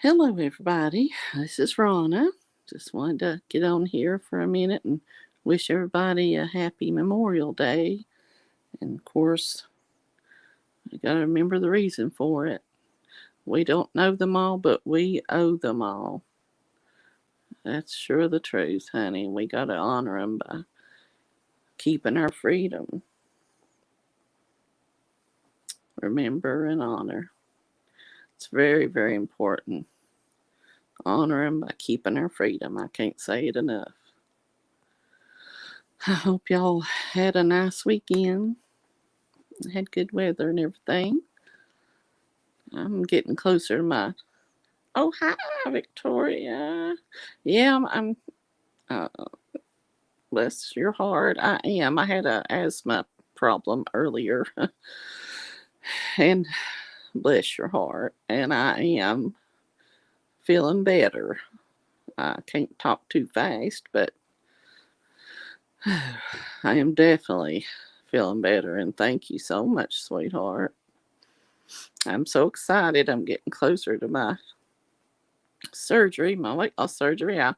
Hello, everybody. This is Rona. Just wanted to get on here for a minute and wish everybody a happy Memorial Day. And of course, you got to remember the reason for it. We don't know them all, but we owe them all. That's sure the truth, honey. We got to honor them by keeping our freedom. Remember and honor. It's very, very important. Honor them by keeping our freedom. I can't say it enough. I hope y'all had a nice weekend. Had good weather and everything. I'm getting closer to my. Oh, hi, Victoria. Yeah, uh, bless your heart. I am. I had a asthma problem earlier, and bless your heart. And I am feeling better. I can't talk too fast, but I am definitely feeling better. And thank you so much, sweetheart. I'm so excited. I'm getting closer to my surgery, my weight loss surgery. I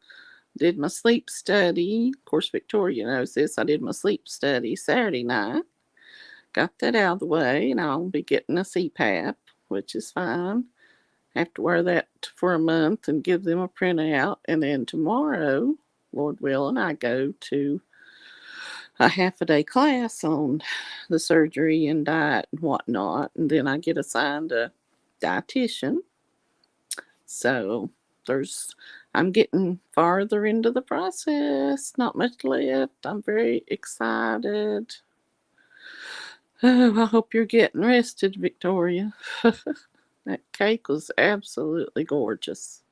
did my sleep study. Of course, Victoria knows this. I did my sleep study Saturday night. Got that out of the way, and I'll be getting a CPAP, which is fine. Have to wear that for a month and give them a printout. And then tomorrow, Lord willing, I go to a half a day class on the surgery and diet and whatnot. And then I get assigned a dietitian. So I'm getting farther into the process. Not much left. I'm very excited. Oh, I hope you're getting rested, Victoria. That cake was absolutely gorgeous.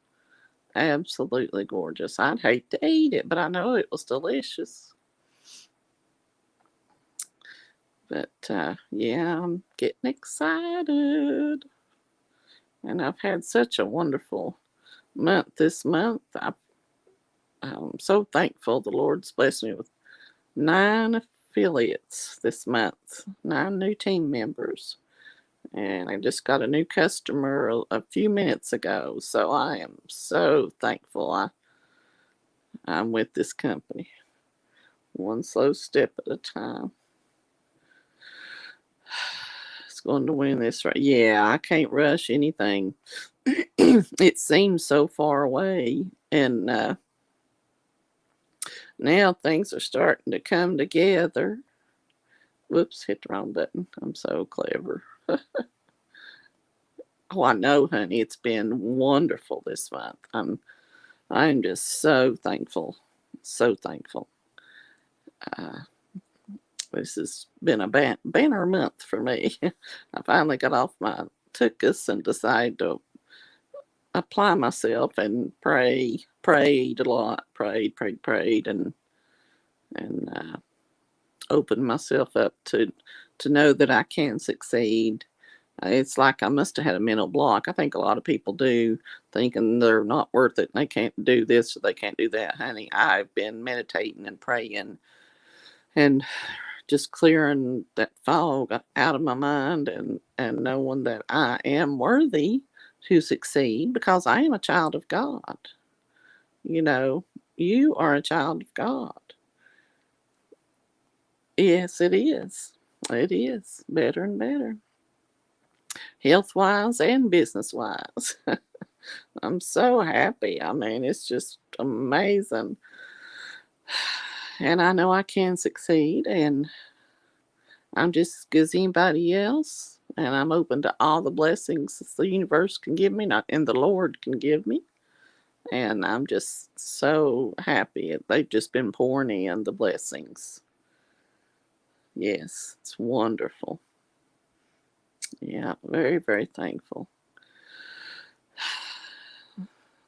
Absolutely gorgeous. I'd hate to eat it, but I know it was delicious. But yeah, I'm getting excited. And I've had such a wonderful month this month. I'm so thankful the Lord's blessed me with 9 affiliates this month, 9 new team members. And I just got a new customer a few minutes ago. So I am so thankful I'm with this company. One slow step at a time. It's going to win this right. Yeah, I can't rush anything. It seems so far away. And now things are starting to come together. Whoops, hit the wrong button. I'm so clever. Oh, I know, honey. It's been wonderful this month. I'm just so thankful. So thankful. Uh, this has been a banner month for me. I finally got off my tuchus and decided to apply myself and pray. Prayed a lot. Prayed, and opened myself up to know that I can succeed. It's like I must have had a mental block. I think a lot of people do, thinking they're not worth it and they can't do this or they can't do that. Honey, I've been meditating and praying and just clearing that fog out of my mind and knowing that I am worthy to succeed because I am a child of God. You know, you are a child of God. Yes, it is. It is better and better, health wise and business wise. I'm so happy. I mean, it's just amazing. And I know I can succeed, and I'm just as good as anybody else. And I'm open to all the blessings the universe can give me, not and the Lord can give me. And I'm just so happy. They've just been pouring in the blessings. Yes, it's wonderful. Yeah, very, very thankful.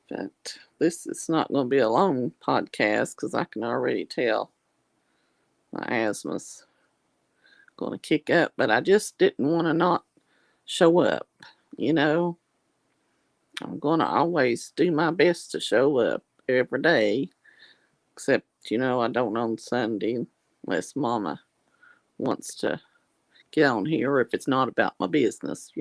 But this is not going to be a long podcast because I can already tell my asthma's going to kick up. But I just didn't want to not show up. You know, I'm going to always do my best to show up every day, except, I don't on Sunday unless Mama wants to get on here or if it's not about my business.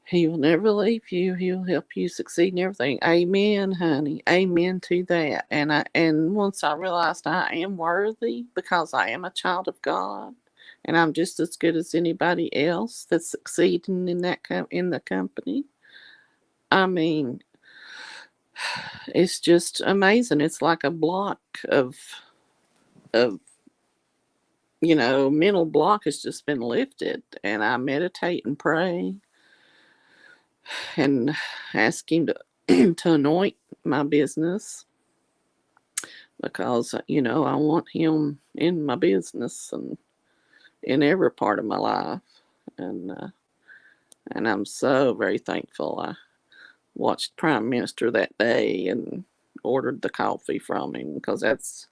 He will never leave you. He'll help you succeed in everything. Amen, honey. Amen to that. And once I realized I am worthy because I am a child of God, and I'm just as good as anybody else that's succeeding in in the company. I mean, it's just amazing. It's like a block of mental block has just been lifted, and I meditate and pray and ask him to to anoint my business because I want him in my business and in every part of my life, and and I'm so very thankful. I watched Prime Minister that day and ordered the coffee from him because that's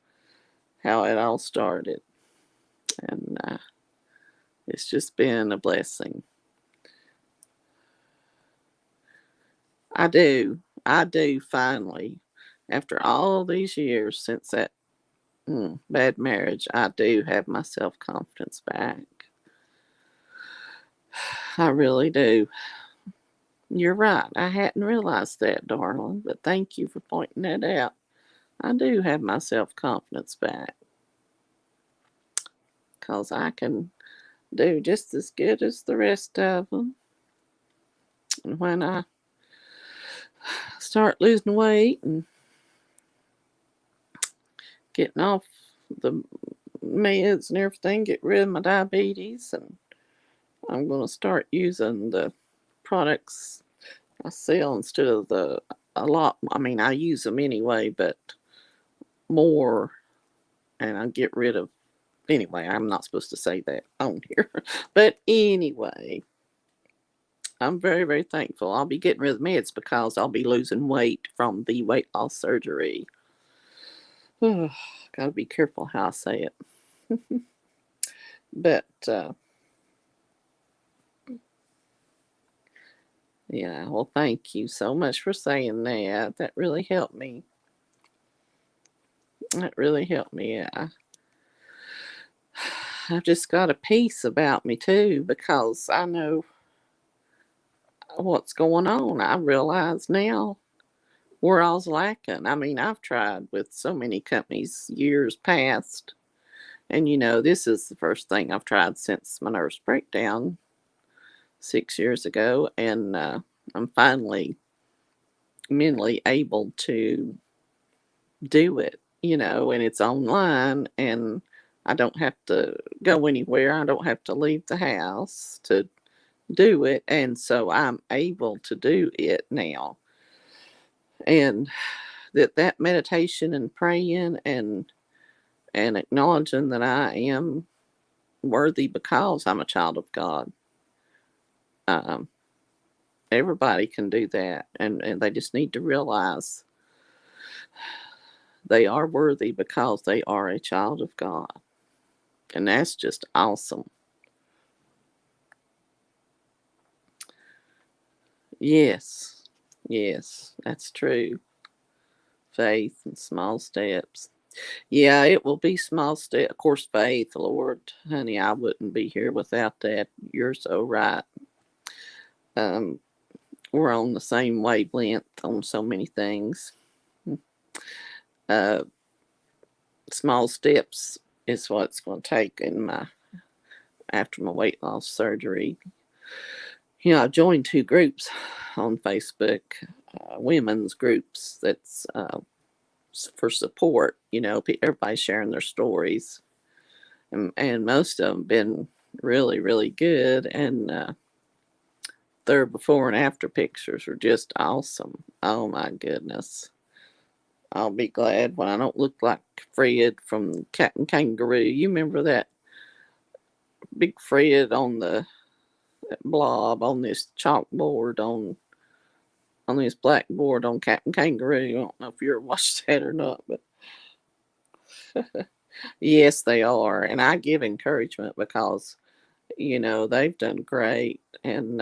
how it all started, and it's just been a blessing. I do finally, after all these years since that bad marriage, I do have my self confidence back. I really do. You're right. I hadn't realized that, darling, but thank you for pointing that out. I do have my self confidence back because I can do just as good as the rest of them. And when I start losing weight and getting off the meds and everything, get rid of my diabetes, and I'm going to start using the products I sell instead of the a lot. I mean, I use them anyway, but more, and I get rid of. Anyway, I'm not supposed to say that on here, but anyway, I'm very, very thankful. I'll be getting rid of meds because I'll be losing weight from the weight loss surgery. Gotta be careful how I say it. But yeah, well, thank you so much for saying that. That really helped me. That really helped me. Yeah. I've just got a peace about me too because I know what's going on. I realize now where I was lacking. I mean, I've tried with so many companies years past, and this is the first thing I've tried since my nervous breakdown 6 years ago, and I'm finally mentally able to do it, and it's online, and I don't have to go anywhere. I don't have to leave the house to do it. And so I'm able to do it now. And that meditation and praying and acknowledging that I am worthy because I'm a child of God. Um, Everybody can do that, and they just need to realize they are worthy because they are a child of God. And that's just awesome. Yes. Yes, that's true. Faith and small steps. Yeah, it will be small step. Of course, faith, Lord, honey, I wouldn't be here without that. You're so right. Um, we're on the same wavelength on so many things. Uh, Small steps is what it's going to take in my after my weight loss surgery. I joined two groups on Facebook, women's groups that's for support. Everybody's sharing their stories, and most of them been really, really good. And their before and after pictures are just awesome. Oh my goodness. I'll be glad when I don't look like Fred from Cat and Kangaroo. You remember that big Fred on the blob on this chalkboard on this blackboard on Cat and Kangaroo? I don't know if you ever watched that or not, but yes, they are. And I give encouragement because they've done great, and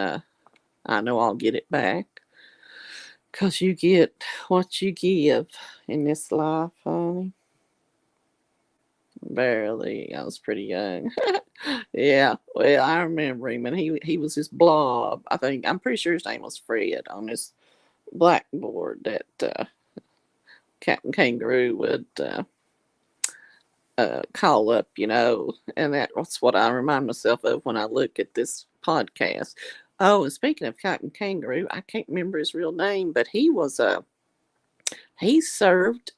I know I'll get it back because you get what you give in this life, honey. Barely. I was pretty young. Yeah. Well, I remember him, and he was this blob. I'm pretty sure his name was Fred on his blackboard that Captain Kangaroo would call up, and that's what I remind myself of when I look at this podcast. Oh, and speaking of Captain Kangaroo, I can't remember his real name, but he served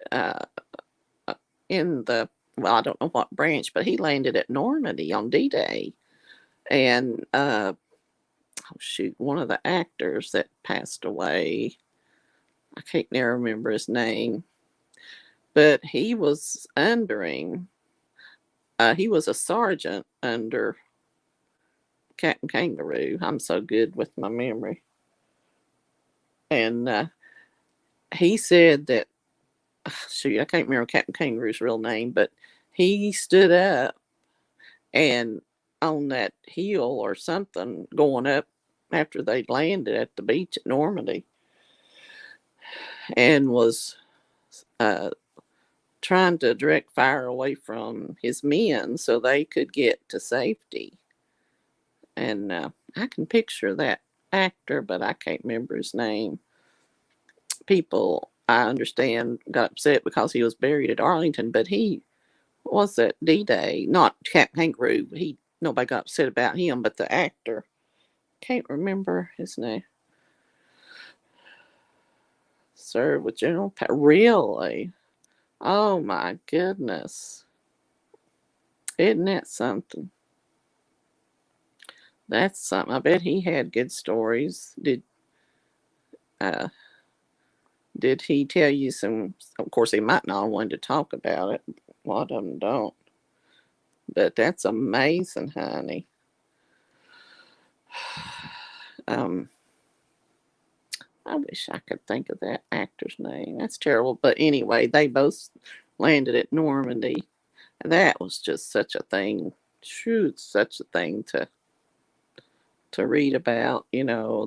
in the well, I don't know what branch, but he landed at Normandy on D-Day, and oh shoot, one of the actors that passed away, I can't now remember his name, but he was under him. He was a sergeant under Captain Kangaroo. I'm so good with my memory. And he said that, shoot, I can't remember Captain Kangaroo's real name, but he stood up and on that hill or something going up after they landed at the beach at Normandy and was uh, trying to direct fire away from his men so they could get to safety. And I can picture that actor, but I can't remember his name. People, I understand, got upset because he was buried at Arlington, but he was at D-Day, not Captain Kangaroo. Nobody got upset about him, but the actor, can't remember his name. Served with General Pat. Really? Oh my goodness! Isn't that something? That's something. I bet he had good stories. Uh did he tell you some? Of course, he might not want to talk about it. A lot of them don't. But that's amazing, honey. Um, I wish I could think of that actor's name. That's terrible. But anyway, they both landed at Normandy. And that was just such a thing. Shoot, such a thing to read about. They're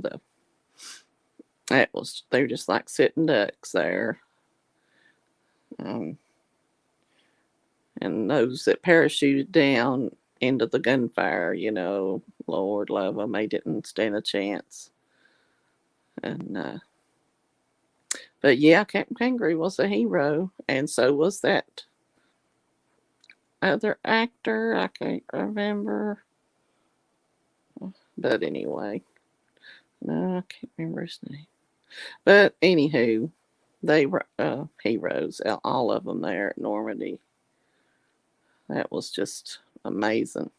just like sitting ducks there. Um, and those that parachuted down into the gunfire, Lord love them, they didn't stand a chance. And but yeah, Captain Kangaroo was a hero, and so was that other actor. I can't remember, but anyway, no, I can't remember his name. But anywho, they were heroes, all of them there at Normandy. That was just amazing.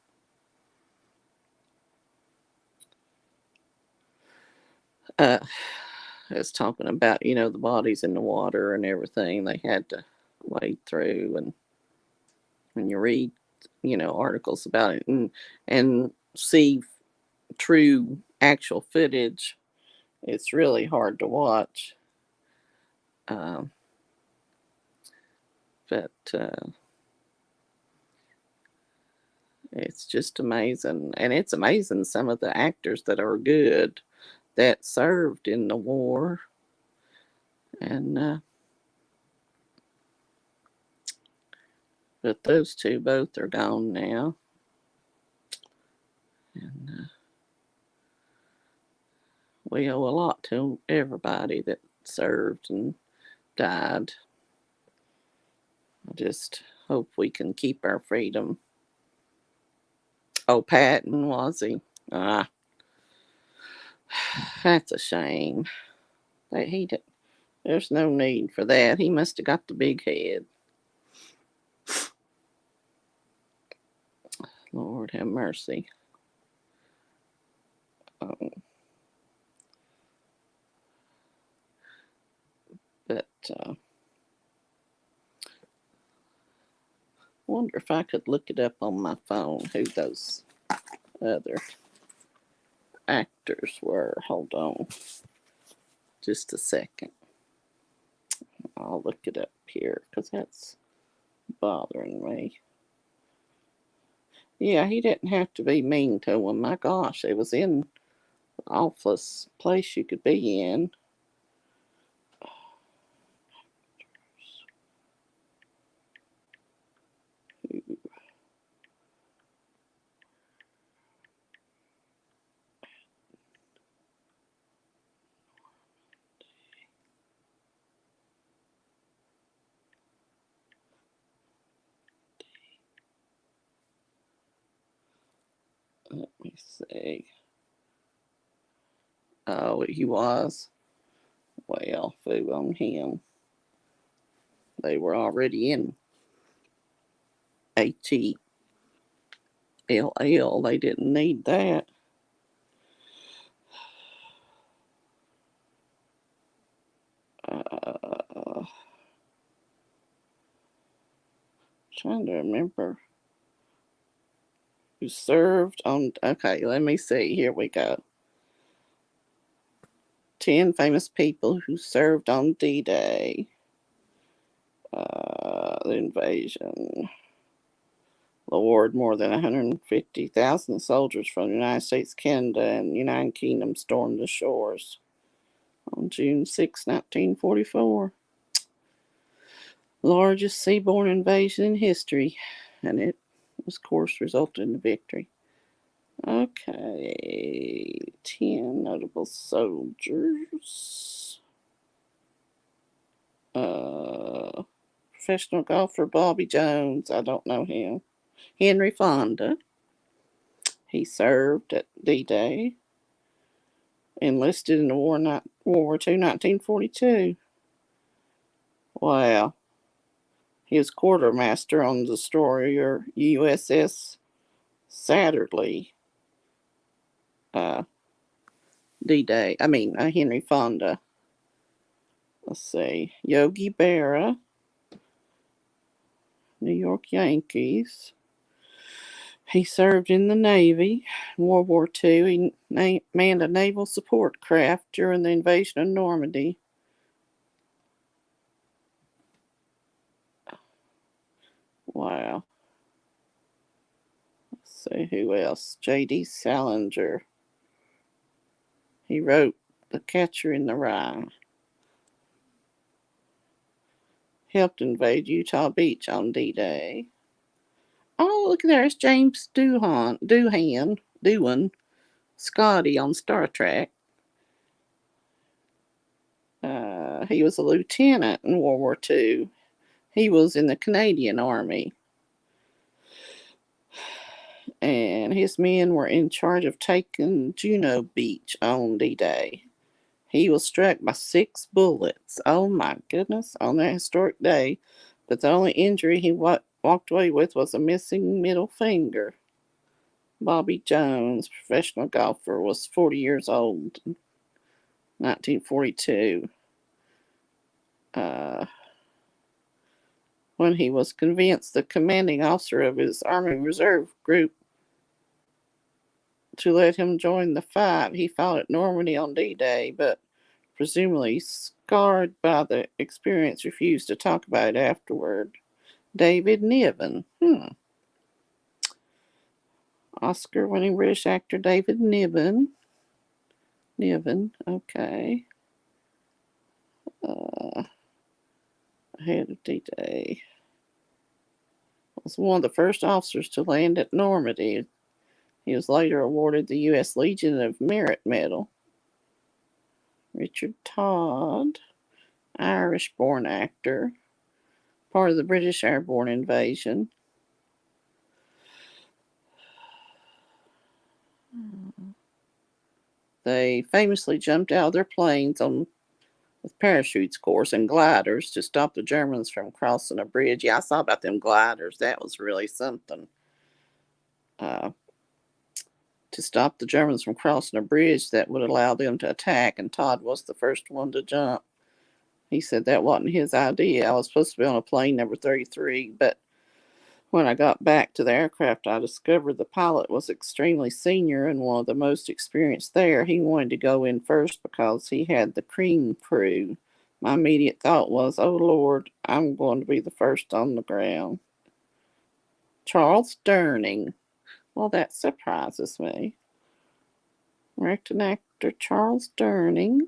Uh, I was talking about, the bodies in the water and everything they had to wade through. And when you read, articles about it and see true actual footage, it's really hard to watch. Um, but it's just amazing. And it's amazing some of the actors that are good that served in the war. And but those two both are gone now. And we owe a lot to everybody that served and died. I just hope we can keep our freedom. Oh, Patton, was he? Ah, that's a shame. That he did. There's no need for that. He must have got the big head. Lord have mercy. Um, but wonder if I could look it up on my phone who those other actors were. Hold on just a second. I'll look it up here because that's bothering me. Yeah, he didn't have to be mean to him. My gosh, it was in the awfulest place you could be in. Let me see. Oh, he was. Well, foo on him. They were already in ATLL. They didn't need that. Trying to remember who served on. Okay, let me see. Here we go. 10 famous people who served on D-Day. The invasion. Lord, more than 150,000 soldiers from the United States, Canada, and United Kingdom stormed the shores on June 6, 1944. Largest seaborne invasion in history, and it, of course, resulted in a victory. Okay, 10 notable soldiers. Professional golfer Bobby Jones, I don't know him. Henry Fonda, he served at D-Day. Enlisted in the World War II, 1942. Wow. He was quartermaster on the destroyer USS Satterley. D-Day. Henry Fonda. Let's see. Yogi Berra, New York Yankees. He served in the Navy. In World War II, he manned a naval support craft during the invasion of Normandy. Wow. Let's see who else. J.D. Salinger. He wrote The Catcher in the Rye. Helped invade Utah Beach on D-Day. Oh, look, there's James Doohan, Scotty on Star Trek. He was a lieutenant in World War II. He was in the Canadian Army. And his men were in charge of taking Juno Beach on D-Day. He was struck by 6 bullets. Oh my goodness, on that historic day. But the only injury he walked away with was a missing middle finger. Bobby Jones, professional golfer, was 40 years old in 1942. When he was convinced the commanding officer of his Army Reserve group to let him join the fight, he fought at Normandy on D-Day, but presumably scarred by the experience, refused to talk about it afterward. David Niven. Oscar-winning British actor David Niven. Okay. Ahead of D-Day. Was one of the first officers to land at Normandy. He was later awarded the U.S. Legion of Merit Medal. Richard Todd, Irish-born actor, part of the British airborne invasion. They famously jumped out of their planes with parachutes, of course, and gliders to stop the Germans from crossing a bridge. Yeah, I saw about them gliders. That was really something. To stop the Germans from crossing a bridge that would allow them to attack, and Todd was the first one to jump. He said that wasn't his idea. I was supposed to be on a plane number 33, but when I got back to the aircraft, I discovered the pilot was extremely senior and one of the most experienced there. He wanted to go in first because he had the cream crew. My immediate thought was, oh Lord, I'm going to be the first on the ground. Charles Durning. Well, that surprises me. American actor Charles Durning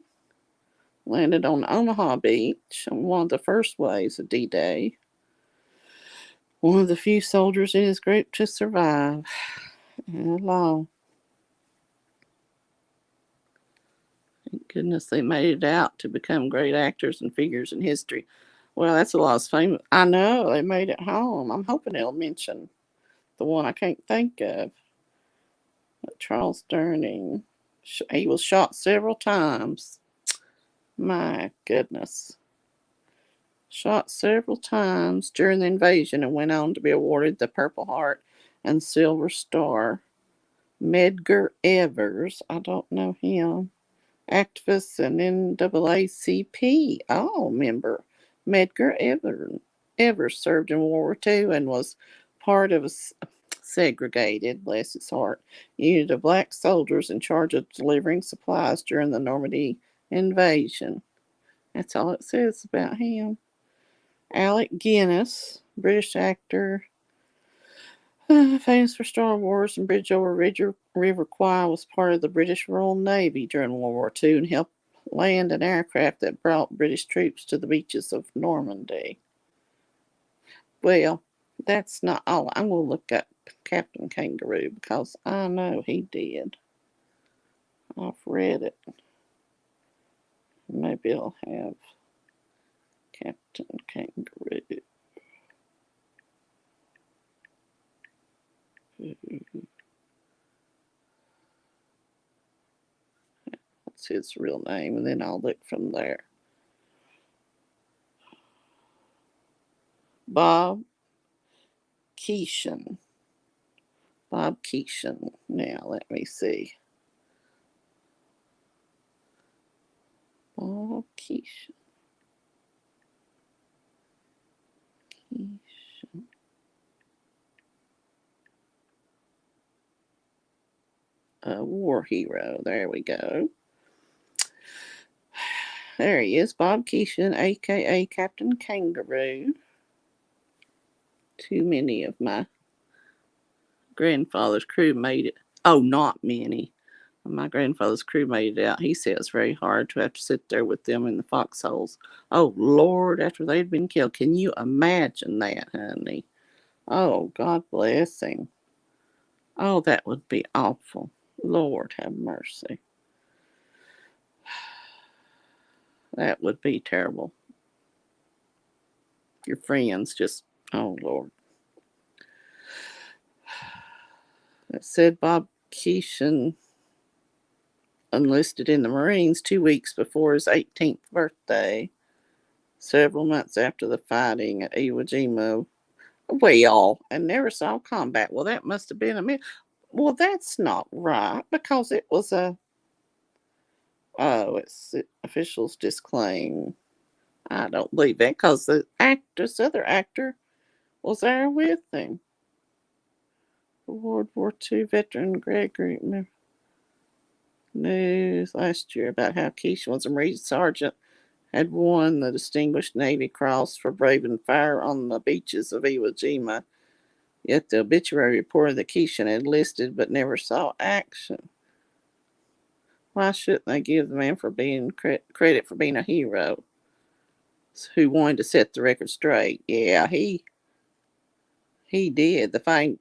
landed on Omaha Beach on one of the first waves of D-Day. One of the few soldiers in his group to survive. Long. Thank goodness they made it out to become great actors and figures in history. Well, that's a lot of fame. I know, they made it home. I'm hoping they'll mention the one I can't think of. Charles Durning. He was shot several times. My goodness. Shot several times during the invasion and went on to be awarded the Purple Heart and Silver Star. Medgar Evers, I don't know him. Activist and NAACP. Oh, member. Evers served in World War II and was part of a segregated, bless his heart, unit of black soldiers in charge of delivering supplies during the Normandy invasion. That's all it says about him. Alec Guinness, British actor, famous for Star Wars and Bridge over River Kwai, was part of the British Royal Navy during World War II and helped land an aircraft that brought British troops to the beaches of Normandy. Well, that's not all. I'm going to look up Captain Kangaroo because I know he did. I've read it. Maybe I'll have Captain Kangaroo. What's his real name? And then I'll look from there. Bob Keeshan. Bob Keeshan. Now, let me see. Bob Keeshan. A war hero. There we go. There he is, Bob Keeshan, aka Captain Kangaroo. Too many of my grandfather's crew made it. Oh, not many. My grandfather's crew made it out. He said it's very hard to have to sit there with them in the foxholes. Oh, Lord, after they'd been killed. Can you imagine that, honey? Oh, God bless him. Oh, that would be awful. Lord have mercy. That would be terrible. Your friends just, oh, Lord. It said Bob Keeshan enlisted in the Marines 2 weeks before his 18th birthday, several months after the fighting at Iwo Jima. Well, and never saw combat. Well, that must have been a myth. Well, that's not right because it was a. Oh, it's officials disclaim. I don't believe that because this other actor, was there with him. World War II veteran Gregory news last year about how Keeshan was a Marine sergeant, had won the Distinguished Navy Cross for braving fire on the beaches of Iwo Jima. Yet the obituary reported that Keeshan had enlisted but never saw action. Why shouldn't they give the man for being credit for being a hero who wanted to set the record straight? Yeah, he did. The fine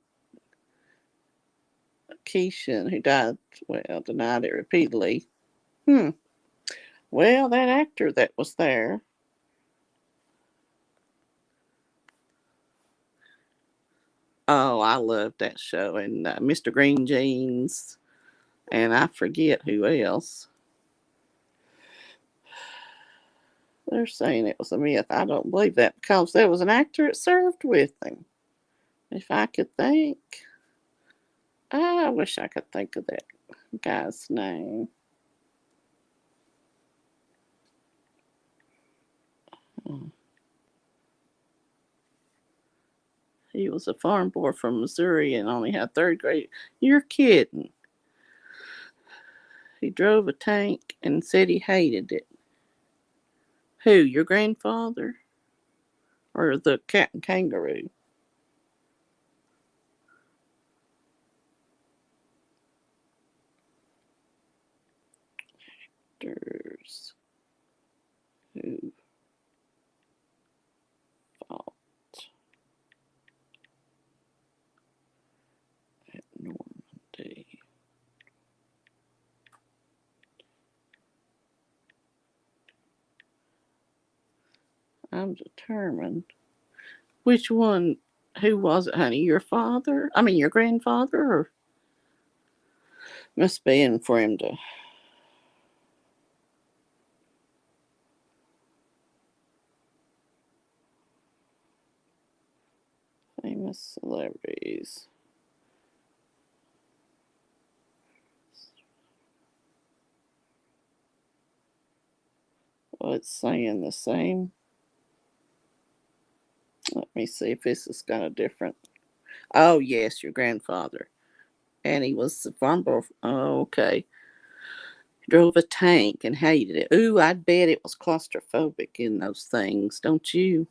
Keeshan, who died, well, denied it repeatedly. Well, that actor that was there. Oh, I loved that show. And Mr. Green Jeans. And I forget who else. They're saying it was a myth. I don't believe that because there was an actor that served with him. If I could think. I wish I could think of that guy's name. He was a farm boy from Missouri and only had third grade. You're kidding. He drove a tank and said he hated it. Who, your grandfather? Or the Captain Kangaroo? Actors who fought at Normandy. I'm determined. Which one? Who was it, honey? Your father? I mean, your grandfather? Or Must be in for him to. Famous celebrities. Well, it's saying the same. Let me see if this has got a different. Oh, yes, your grandfather. And he was the farmer. Oh, okay. He drove a tank and hated it. Ooh, I'd bet it was claustrophobic in those things, don't you?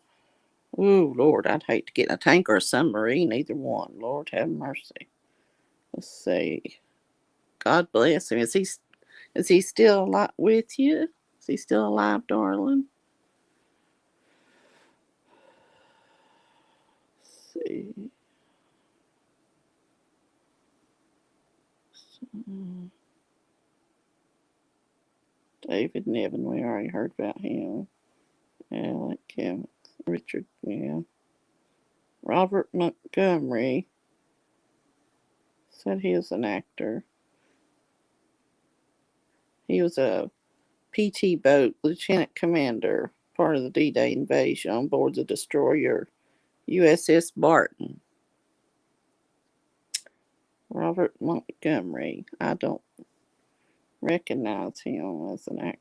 Ooh, Lord, I'd hate to get in a tank or a submarine, either one. Lord have mercy. Let's see. God bless him. Is he still alive with you? Is he still alive, darling? Let's see. David Niven, we already heard about him. Alec Kim, Richard, yeah. Robert Montgomery said he was an actor. He was a PT boat lieutenant commander, part of the D-Day invasion on board the destroyer USS Barton. Robert Montgomery. I don't recognize him as an actor.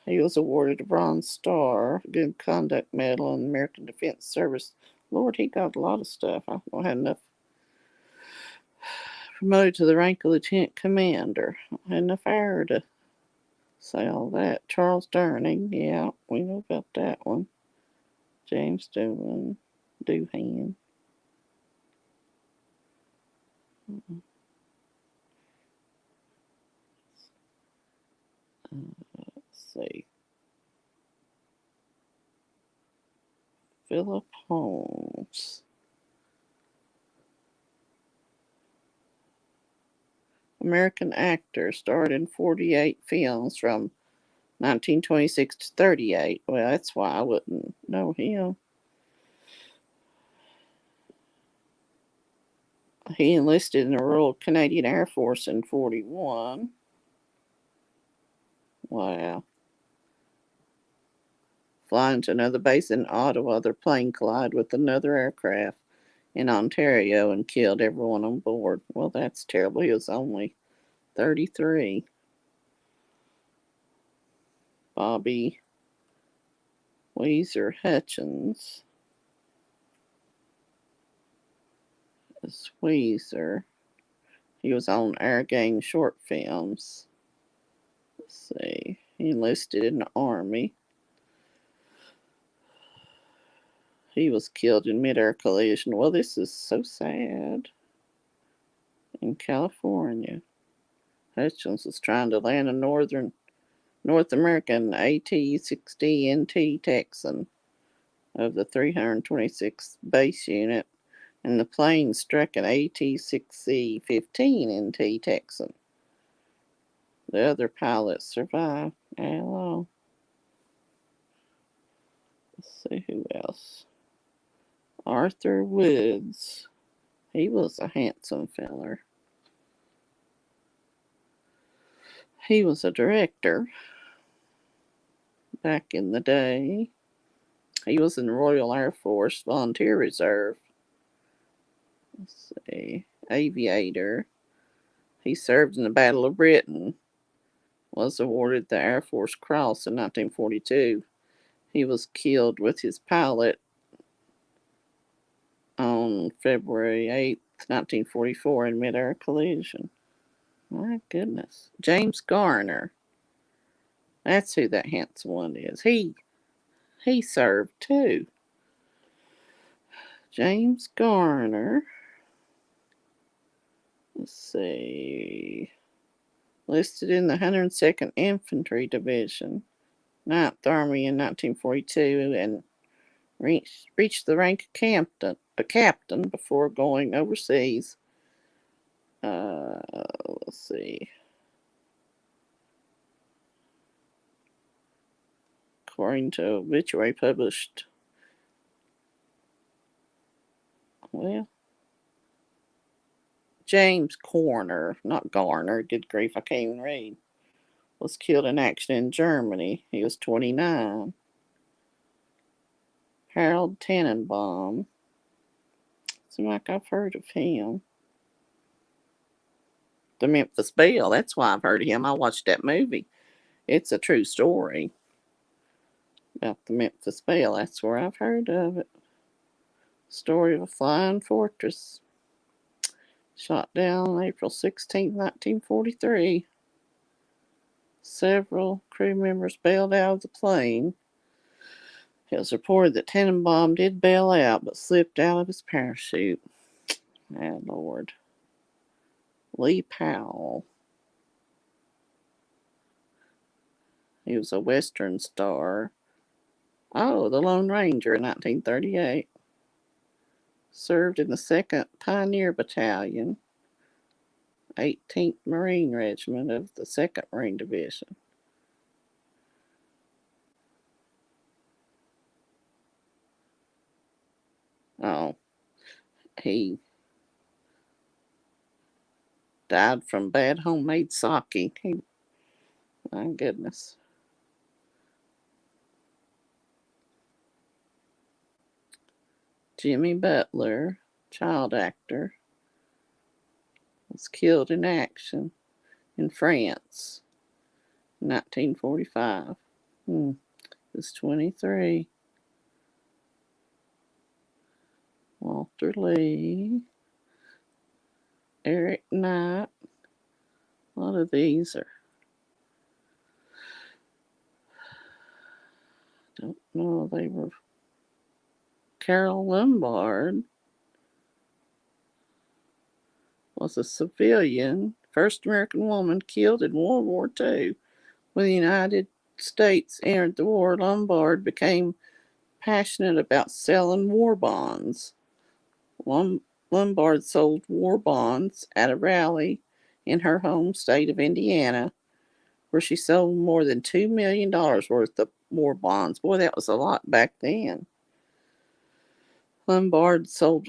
He was awarded a Bronze Star, Good Conduct Medal, and American Defense Service. Lord, he got a lot of stuff. I don't have enough. Promoted to the rank of lieutenant commander. I don't have enough air to say all that. Charles Durning, yeah, we know about that one. James Doohan. Let's see. Philip Holmes. American actor, starred in 48 films from 1926 to 38. Well, that's why I wouldn't know him. He enlisted in the Royal Canadian Air Force in 41. Wow. Flying to another base in Ottawa, their plane collided with another aircraft in Ontario and killed everyone on board. Well, that's terrible. He was only 33. Bobby Weezer Hutchins is Weezer. He was on Air Gang short films. Let's see. He enlisted in the Army. He was killed in mid-air collision. Well, this is so sad. In California, Hutchins was trying to land a North American AT-60 NT Texan of the 326th Base Unit, and the plane struck an AT-6C-15 NT Texan. The other pilots survived. Hello. Let's see who else. Arthur Woods. He was a handsome feller. He was a director back in the day. He was in the Royal Air Force Volunteer Reserve. Let's see. Aviator. He served in the Battle of Britain. Was awarded the Air Force Cross in 1942. He was killed with his pilot on February 8th, 1944 in mid-air collision. My goodness. James Garner. That's who that handsome one is. He served too. James Garner. Let's see. Listed in the 102nd Infantry Division, 9th Army in 1942, and reached the rank of captain before going overseas. Let's see. According to obituary published, well, James Corner, not Garner, good grief, I can't even read, was killed in action in Germany. He was 29. Harold Tannenbaum. Seems like I've heard of him. The Memphis Belle, that's why I've heard of him. I watched that movie. It's a true story about the Memphis Belle. That's where I've heard of it. Story of a flying fortress. Shot down April 16, 1943. Several crew members bailed out of the plane. It was reported that Tannenbaum did bail out but slipped out of his parachute. Ah, Lord. Lee Powell. He was a Western star. Oh, the Lone Ranger in 1938. Served in the 2nd Pioneer Battalion, 18th Marine Regiment of the 2nd Marine Division. Oh, he died from bad homemade sake. My goodness. Jimmy Butler, child actor, was killed in action in France in 1945. He was 23. Walter Lee, Eric Knight. A lot of these are, don't know, they were. Carol Lombard was a civilian, first American woman killed in World War II. When the United States entered the war, Lombard became passionate about selling war bonds. Lombard sold war bonds at a rally in her home state of Indiana, where she sold more than $2 million worth of war bonds. Boy, that was a lot back then. Lombard sold,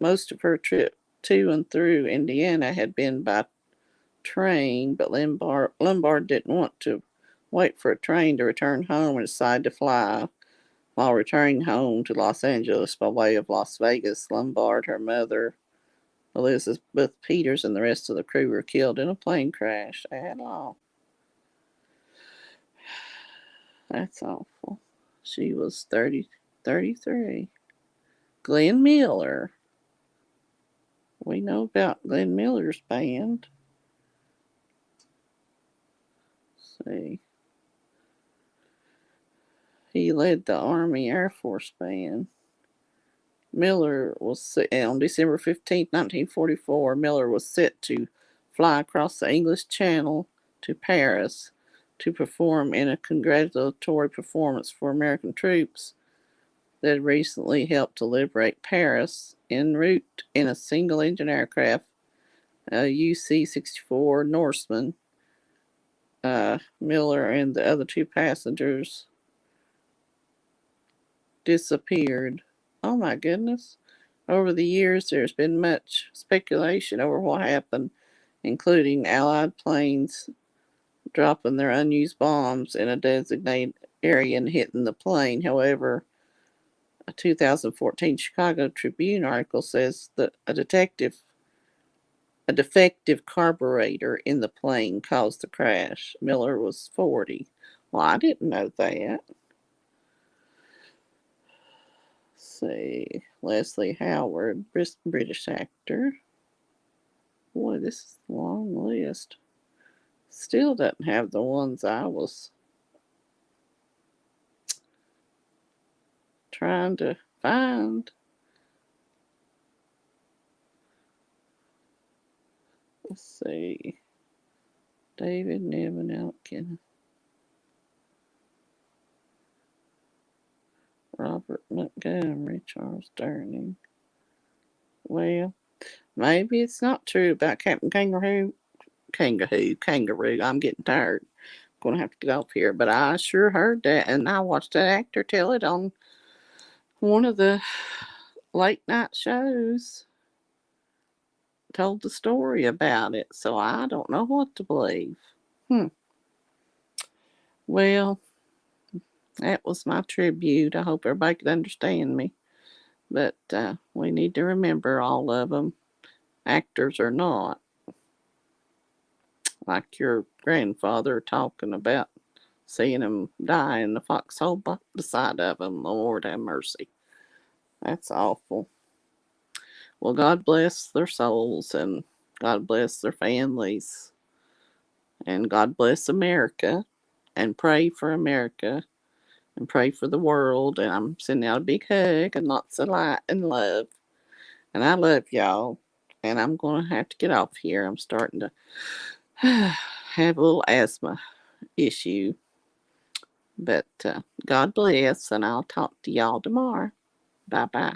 most of her trip to and through Indiana had been by train, but Lombard didn't want to wait for a train to return home and decided to fly. While returning home to Los Angeles by way of Las Vegas, Lombard, her mother, Elizabeth Peters, and the rest of the crew were killed in a plane crash. At all. That's awful. She was 33. Glenn Miller. We know about Glenn Miller's band. Let's see. He led the Army Air Force Band. Miller was on December 15, 1944. Miller was set to fly across the English Channel to Paris to perform in a congratulatory performance for American troops that had recently helped to liberate Paris. En route in a single-engine aircraft, UC-64 Norseman, Miller and the other two passengers disappeared. Oh my goodness. Over the years, there's been much speculation over what happened, including Allied planes dropping their unused bombs in a designated area and hitting the plane. However, a 2014 Chicago Tribune article says that a defective carburetor in the plane caused the crash. Miller was 40. Well, I didn't know that. Let's see. Leslie Howard, British actor. Boy, this is a long list. Still doesn't have the ones I was trying to find. Let's see. David Niven Elkin. Robert Montgomery, Charles Durning. Well, maybe it's not true about Captain Kangaroo. Kangaroo. I'm getting tired. I'm going to have to get off here. But I sure heard that, and I watched that actor tell it on one of the late night shows told the story about it, so I don't know what to believe. Hmm. Well, that was my tribute. I hope everybody could understand me. But we need to remember all of them, actors or not, like your grandfather talking about seeing him die in the foxhole beside of him. Lord have mercy. That's awful. Well, God bless their souls and God bless their families and God bless America and pray for America and pray for the world. And I'm sending out a big hug and lots of light and love. And I love y'all. And I'm going to have to get off here. I'm starting to have a little asthma issue. But God bless, and I'll talk to y'all tomorrow. Bye bye.